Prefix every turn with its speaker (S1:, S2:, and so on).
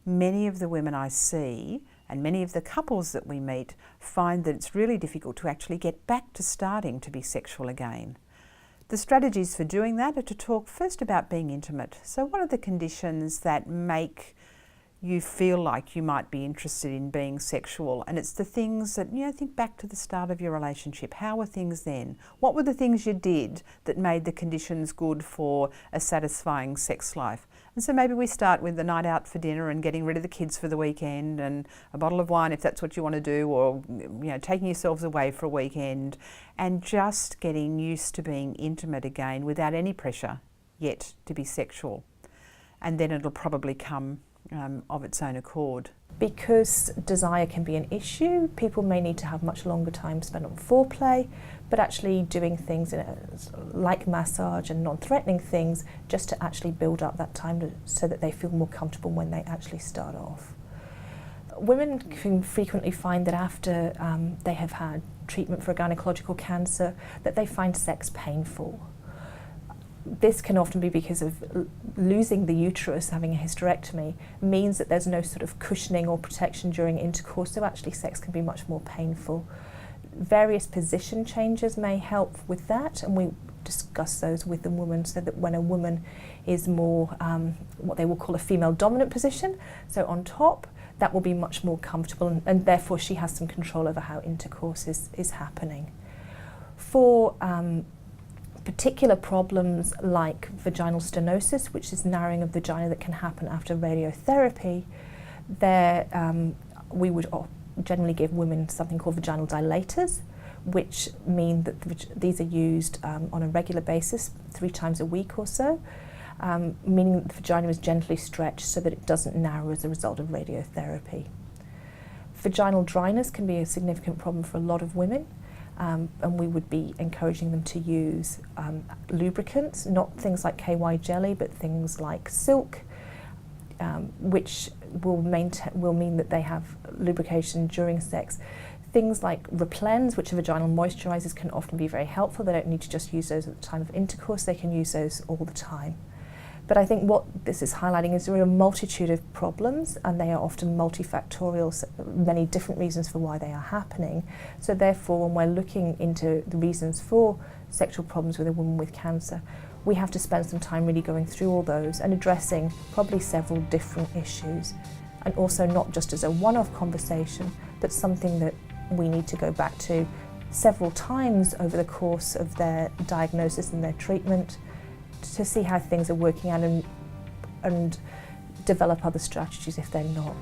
S1: many of the women I see and many of the couples that we meet find that it's really difficult to actually get back to starting to be sexual again. The strategies for doing that are to talk first about being intimate. So what are the conditions that make you feel like you might be interested in being sexual? And it's the things that, think back to the start of your relationship. How were things then? What were the things you did that made the conditions good for a satisfying sex life? And so maybe we start with the night out for dinner and getting rid of the kids for the weekend and a bottle of wine if that's what you want to do, or taking yourselves away for a weekend, and just getting used to being intimate again without any pressure yet to be sexual. And then it'll probably come of its own accord.
S2: Because desire can be an issue, people may need to have much longer time spent on foreplay, but actually doing things like massage and non-threatening things just to actually build up that time so that they feel more comfortable when they actually start off. Women can frequently find that after they have had treatment for a gynecological cancer, that they find sex painful. This can often be because of losing the uterus, having a hysterectomy, means that there's no sort of cushioning or protection during intercourse, so actually sex can be much more painful. Various position changes may help with that, and we discuss those with the woman so that when a woman is more what they will call a female dominant position, so on top, that will be much more comfortable, and therefore she has some control over how intercourse is happening. For particular problems like vaginal stenosis, which is narrowing of the vagina that can happen after radiotherapy, we would generally give women something called vaginal dilators, which mean that these are used on a regular basis, 3 times a week or so, meaning that the vagina is gently stretched so that it doesn't narrow as a result of radiotherapy. Vaginal dryness can be a significant problem for a lot of women. And we would be encouraging them to use lubricants, not things like KY jelly, but things like silk, which will mean that they have lubrication during sex. Things like Replens, which are vaginal moisturizers, can often be very helpful. They don't need to just use those at the time of intercourse, they can use those all the time. But I think what this is highlighting is there are a multitude of problems, and they are often multifactorial, so many different reasons for why they are happening. So therefore, when we're looking into the reasons for sexual problems with a woman with cancer, we have to spend some time really going through all those and addressing probably several different issues. And also not just as a one-off conversation, but something that we need to go back to several times over the course of their diagnosis and their treatment, to see how things are working out and develop other strategies if they're not.